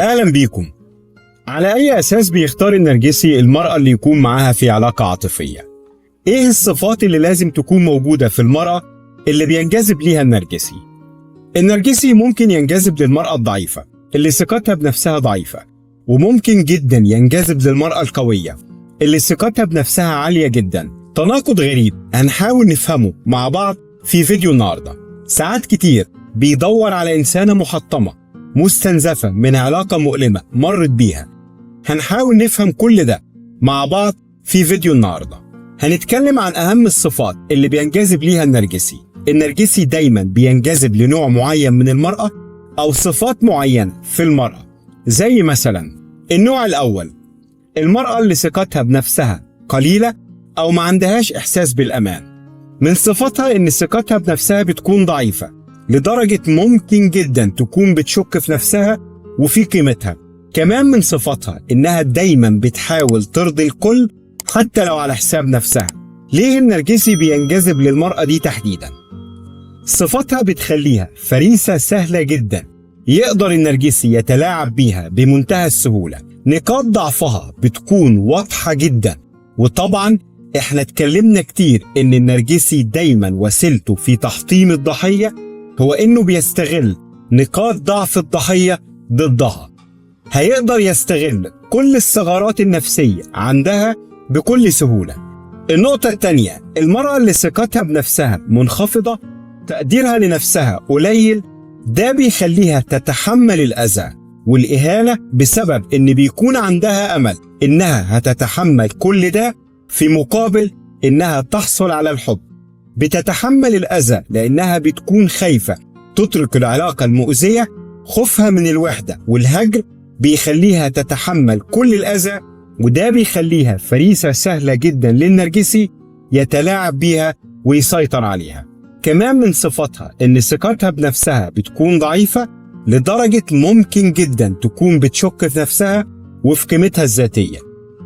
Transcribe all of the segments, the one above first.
أهلا بيكم. على أي أساس بيختار النرجسي المرأة اللي يكون معاها في علاقة عاطفية؟ إيه الصفات اللي لازم تكون موجودة في المرأة اللي بينجذب ليها النرجسي؟ النرجسي ممكن ينجذب للمرأة الضعيفة اللي ثقتها بنفسها ضعيفة، وممكن جدا ينجذب للمرأة القوية اللي ثقتها بنفسها عالية جدا. تناقض غريب هنحاول نفهمه مع بعض في فيديو النهاردة. ساعات كتير بيدور على إنسانة محطمة مستنزفة من علاقة مؤلمة مرت بيها. هنحاول نفهم كل ده مع بعض في فيديو النهاردة. هنتكلم عن أهم الصفات اللي بينجذب ليها النرجسي. النرجسي دايما بينجذب لنوع معين من المرأة أو صفات معينة في المرأة، زي مثلا النوع الأول، المرأة اللي ثقتها بنفسها قليلة أو ما عندهاش إحساس بالأمان. من صفاتها إن ثقتها بنفسها بتكون ضعيفة لدرجة ممكن جدا تكون بتشك في نفسها وفي قيمتها. كمان من صفاتها إنها دايما بتحاول ترضي الكل حتى لو على حساب نفسها. ليه النرجسي بينجذب للمرأة دي تحديدا؟ صفاتها بتخليها فريسة سهلة جدا يقدر النرجسي يتلاعب بيها بمنتهى السهولة. نقاط ضعفها بتكون واضحة جدا، وطبعا احنا اتكلمنا كتير ان النرجسي دايما وسيلته في تحطيم الضحية هو انه بيستغل نقاط ضعف الضحية ضدها. هيقدر يستغل كل الثغرات النفسية عندها بكل سهولة. النقطة التانية، المرأة اللي ثقتها بنفسها منخفضة، تقديرها لنفسها قليل، ده بيخليها تتحمل الأذى والإهانة بسبب إن بيكون عندها أمل إنها هتتحمل كل ده في مقابل إنها تحصل على الحب. بتتحمل الأذى لأنها بتكون خايفة تترك العلاقة المؤذية. خوفها من الوحدة والهجر بيخليها تتحمل كل الأذى، وده بيخليها فريسة سهلة جدا للنرجسي يتلاعب بيها ويسيطر عليها. كمان من صفاتها إن ثقتها بنفسها بتكون ضعيفة لدرجة ممكن جدا تكون بتشك في نفسها وفي قيمتها الذاتية.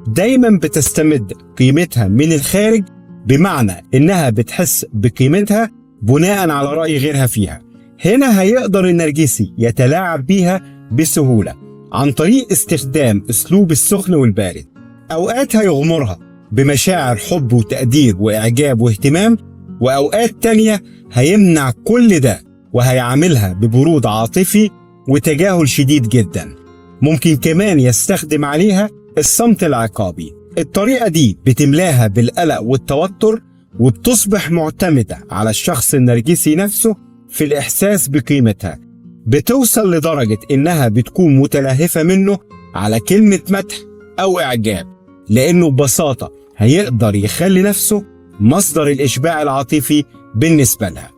دايما بتستمد قيمتها من الخارج، بمعنى إنها بتحس بقيمتها بناء على رأي غيرها فيها. هنا هيقدر النرجسي يتلاعب بيها بسهولة عن طريق استخدام أسلوب السخن والبارد. أوقات هيغمرها بمشاعر حب وتقدير وإعجاب واهتمام، وأوقات تانية هيمنع كل ده وهيعاملها ببرود عاطفي وتجاهل شديد جدا. ممكن كمان يستخدم عليها الصمت العقابي. الطريقة دي بتملاها بالقلق والتوتر، وبتصبح معتمدة على الشخص النرجسي نفسه في الإحساس بقيمتها. بتوصل لدرجة إنها بتكون متلهفة منه على كلمة مدح أو إعجاب، لأنه ببساطة هيقدر يخلي نفسه مصدر الإشباع العاطفي بالنسبة لها.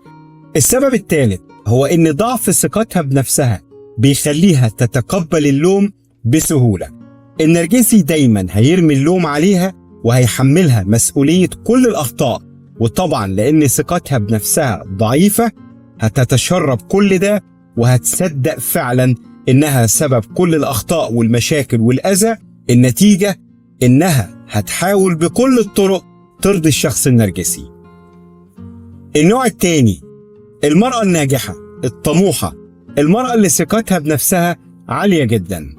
السبب الثالث هو إن ضعف ثقتها بنفسها بيخليها تتقبل اللوم بسهولة. النرجسي دايما هيرمي اللوم عليها وهيحملها مسؤولية كل الأخطاء، وطبعا لأن ثقتها بنفسها ضعيفة هتتشرب كل ده وهتصدق فعلا إنها سبب كل الأخطاء والمشاكل والأذى. النتيجة إنها هتحاول بكل الطرق ترضي الشخص النرجسي. النوع الثاني، المرأة الناجحة الطموحة، المرأة اللي ثقتها بنفسها عالية جدا.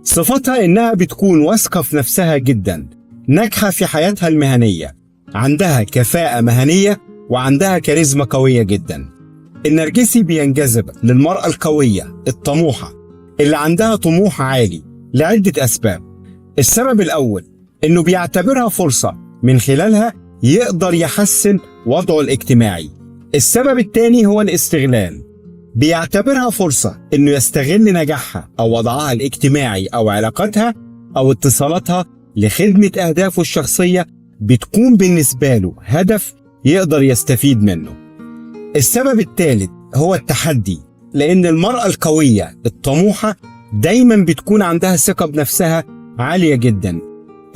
صفتها إنها بتكون واثقة في نفسها جدا، ناجحة في حياتها المهنية، عندها كفاءة مهنية، وعندها كاريزما قوية جدا. النرجسي بينجذب للمرأة القوية الطموحة اللي عندها طموح عالي لعدة أسباب. السبب الأول إنه بيعتبرها فرصة من خلالها يقدر يحسن وضعه الاجتماعي. السبب الثاني هو الاستغلال. بيعتبرها فرصة إنه يستغل نجاحها أو وضعها الاجتماعي أو علاقاتها أو اتصالاتها لخدمة أهدافه الشخصية. بتكون بالنسبة له هدف يقدر يستفيد منه. السبب الثالث هو التحدي، لأن المرأة القوية الطموحة دايما بتكون عندها ثقة بنفسها عالية جدا.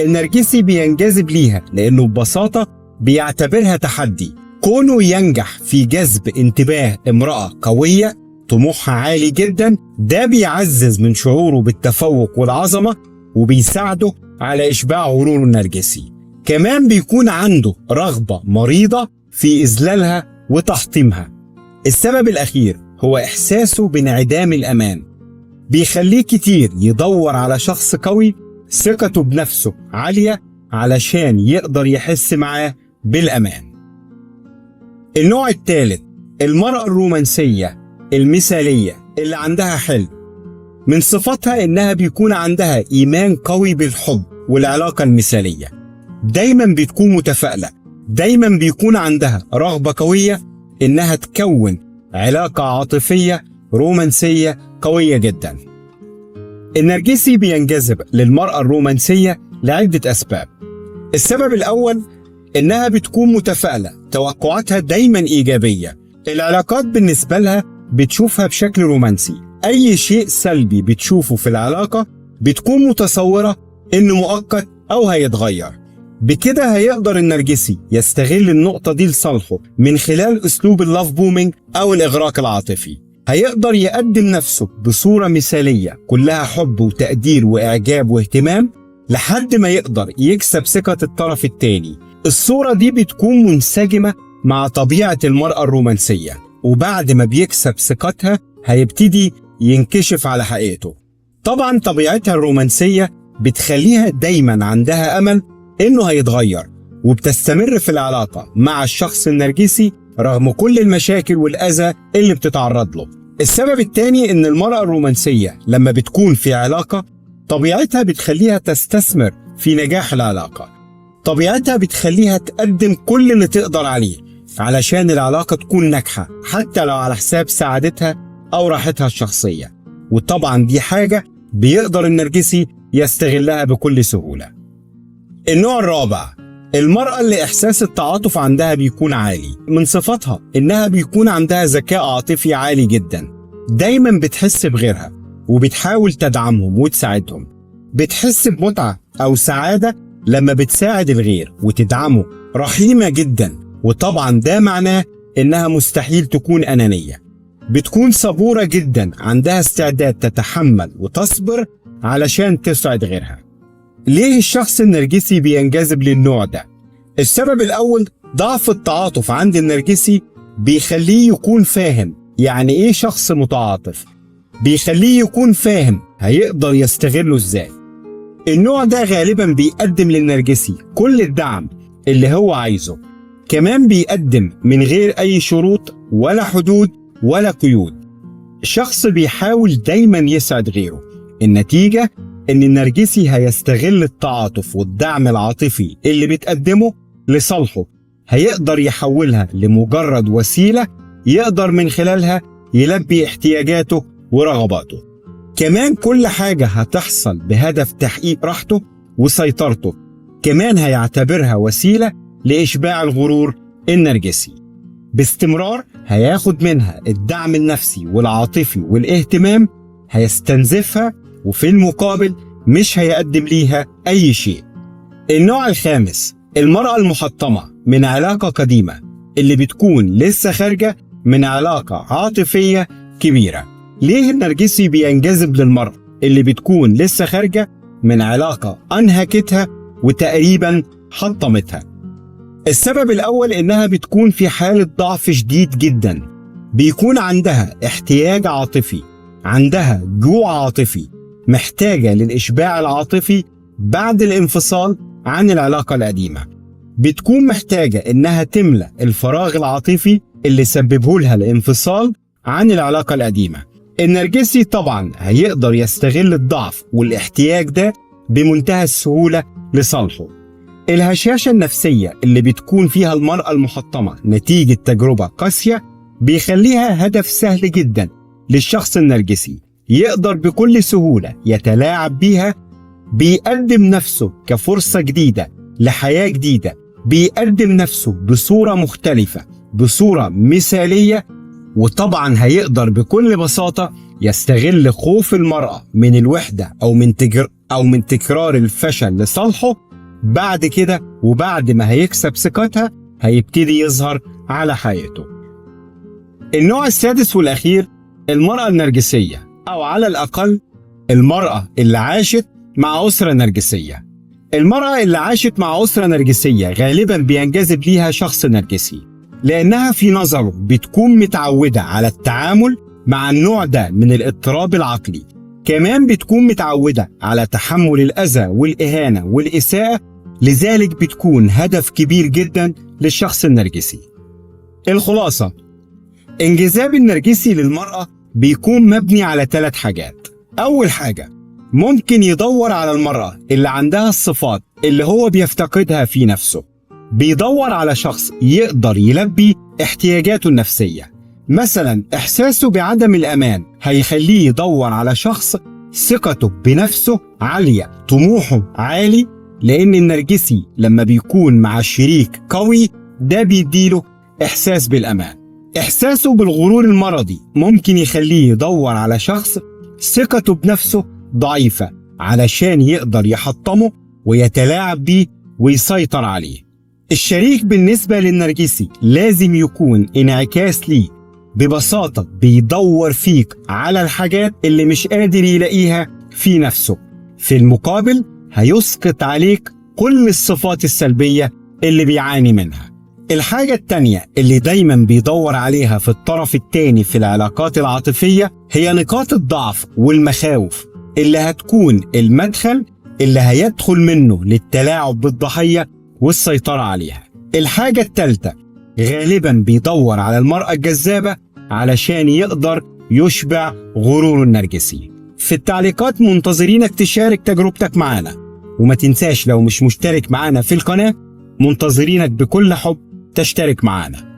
النرجسي بينجذب ليها لأنه ببساطة بيعتبرها تحدي. كونه ينجح في جذب انتباه امرأة قوية طموحها عالي جدا، ده بيعزز من شعوره بالتفوق والعظمة، وبيساعده على إشباع غروره النرجسي. كمان بيكون عنده رغبة مريضة في إذلالها وتحطيمها. السبب الأخير هو إحساسه بانعدام الأمان. بيخليه كتير يدور على شخص قوي ثقته بنفسه عالية علشان يقدر يحس معاه بالأمان. النوع الثالث، المرأة الرومانسية المثالية اللي عندها حلم. من صفاتها إنها بيكون عندها إيمان قوي بالحب والعلاقة المثالية، دايما بتكون متفائلة، دايما بيكون عندها رغبة قوية إنها تكون علاقة عاطفية رومانسية قوية جدا. النرجسي بينجذب للمرأة الرومانسية لعدة أسباب. السبب الأول إنها بتكون متفائلة، توقعاتها دايما إيجابية، العلاقات بالنسبة لها بتشوفها بشكل رومانسي، أي شيء سلبي بتشوفه في العلاقة بتكون متصورة إنه مؤقت أو هيتغير. بكده هيقدر النرجسي يستغل النقطة دي لصالحه من خلال أسلوب اللاف بومينج أو الإغراق العاطفي. هيقدر يقدم نفسه بصورة مثالية كلها حب وتقدير وإعجاب واهتمام لحد ما يقدر يكسب ثقة الطرف التاني. الصورة دي بتكون منسجمة مع طبيعة المرأة الرومانسية، وبعد ما بيكسب ثقتها هيبتدي ينكشف على حقيقته. طبعا طبيعتها الرومانسية بتخليها دايما عندها أمل إنه هيتغير، وبتستمر في العلاقة مع الشخص النرجسي رغم كل المشاكل والأذى اللي بتتعرض له. السبب الثاني إن المرأة الرومانسية لما بتكون في علاقة طبيعتها بتخليها تستثمر في نجاح العلاقة، طبيعتها بتخليها تقدم كل اللي تقدر عليه علشان العلاقة تكون ناجحة، حتى لو على حساب سعادتها أو راحتها الشخصية. وطبعا دي حاجة بيقدر النرجسي يستغلها بكل سهولة. النوع الرابع، المرأة اللي إحساس التعاطف عندها بيكون عالي. من صفاتها إنها بيكون عندها ذكاء عاطفي عالي جدا، دايما بتحس بغيرها وبتحاول تدعمهم وتساعدهم، بتحس بمتعة أو سعادة لما بتساعد الغير وتدعمه، رحيمة جدا. وطبعا ده معناه إنها مستحيل تكون أنانية، بتكون صبورة جدا، عندها استعداد تتحمل وتصبر علشان تسعد غيرها. ليه الشخص النرجسي بينجذب للنوع ده؟ السبب الأول، ضعف التعاطف عند النرجسي بيخليه يكون فاهم يعني إيه شخص متعاطف، بيخليه يكون فاهم هيقدر يستغله إزاي. النوع ده غالبا بيقدم للنرجسي كل الدعم اللي هو عايزه، كمان بيقدم من غير أي شروط ولا حدود ولا قيود. شخص بيحاول دايما يسعد غيره، النتيجة إن النرجسي هيستغل التعاطف والدعم العاطفي اللي بتقدمه لصالحه، هيقدر يحولها لمجرد وسيلة يقدر من خلالها يلبي احتياجاته ورغباته. كمان كل حاجة هتحصل بهدف تحقيق راحته وسيطرته، كمان هيعتبرها وسيلة لإشباع الغرور النرجسي. باستمرار هياخد منها الدعم النفسي والعاطفي والاهتمام، هيستنزفها وفي المقابل مش هيقدم ليها أي شيء. النوع الخامس، المرأة المحطمة من علاقة قديمة اللي بتكون لسه خارجة من علاقة عاطفية كبيرة. ليه النرجسي بينجذب للمرأة اللي بتكون لسه خارجة من علاقة أنهكتها وتقريبا حطمتها؟ السبب الأول إنها بتكون في حالة ضعف شديد جدا، بيكون عندها احتياج عاطفي، عندها جوع عاطفي، محتاجة للإشباع العاطفي بعد الانفصال عن العلاقة القديمة، بتكون محتاجة إنها تملأ الفراغ العاطفي اللي سببه لها الانفصال عن العلاقة القديمة. النرجسي طبعا هيقدر يستغل الضعف والاحتياج ده بمنتهى السهولة لصالحه. الهشاشة النفسية اللي بتكون فيها المرأة المحطمة نتيجة تجربة قاسية بيخليها هدف سهل جدا للشخص النرجسي، يقدر بكل سهولة يتلاعب بيها، بيقدم نفسه كفرصة جديدة لحياة جديدة، بيقدم نفسه بصورة مختلفة، بصورة مثالية. وطبعا هيقدر بكل بساطة يستغل خوف المرأة من الوحدة أو من تكرار الفشل لصالحه. بعد كده وبعد ما هيكسب ثقتها هيبتدي يظهر على حقيقته. النوع السادس والأخير، المرأة النرجسية، أو على الأقل المرأة اللي عاشت مع أسرة نرجسية. المرأة اللي عاشت مع أسرة نرجسية غالبا بينجذب ليها شخص نرجسي، لأنها في نظره بتكون متعودة على التعامل مع النوع ده من الاضطراب العقلي، كمان بتكون متعودة على تحمل الأذى والإهانة والإساءة، لذلك بتكون هدف كبير جدا للشخص النرجسي. الخلاصة: انجذاب النرجسي للمرأة بيكون مبني على 3 حاجات. أول حاجة، ممكن يدور على المرأة اللي عندها الصفات اللي هو بيفتقدها في نفسه. بيدور على شخص يقدر يلبي احتياجاته النفسية. مثلا إحساسه بعدم الأمان هيخليه يدور على شخص ثقته بنفسه عالية، طموحه عالي، لأن النرجسي لما بيكون مع شريك قوي ده بيديله إحساس بالأمان. إحساسه بالغرور المرضي ممكن يخليه يدور على شخص ثقته بنفسه ضعيفة علشان يقدر يحطمه ويتلاعب بيه ويسيطر عليه. الشريك بالنسبة للنرجسي لازم يكون انعكاس ليه، ببساطة بيدور فيك على الحاجات اللي مش قادر يلاقيها في نفسه، في المقابل هيسقط عليك كل الصفات السلبية اللي بيعاني منها. الحاجة التانية اللي دايما بيدور عليها في الطرف التاني في العلاقات العاطفية هي نقاط الضعف والمخاوف اللي هتكون المدخل اللي هيدخل منه للتلاعب بالضحية والسيطرة عليها. الحاجة التالتة، غالبا بيدور على المرأة الجذابة علشان يقدر يشبع غرور النرجسي. في التعليقات منتظرينك تشارك تجربتك معانا، وما تنساش لو مش مشترك معانا في القناة منتظرينك بكل حب تشترك معانا.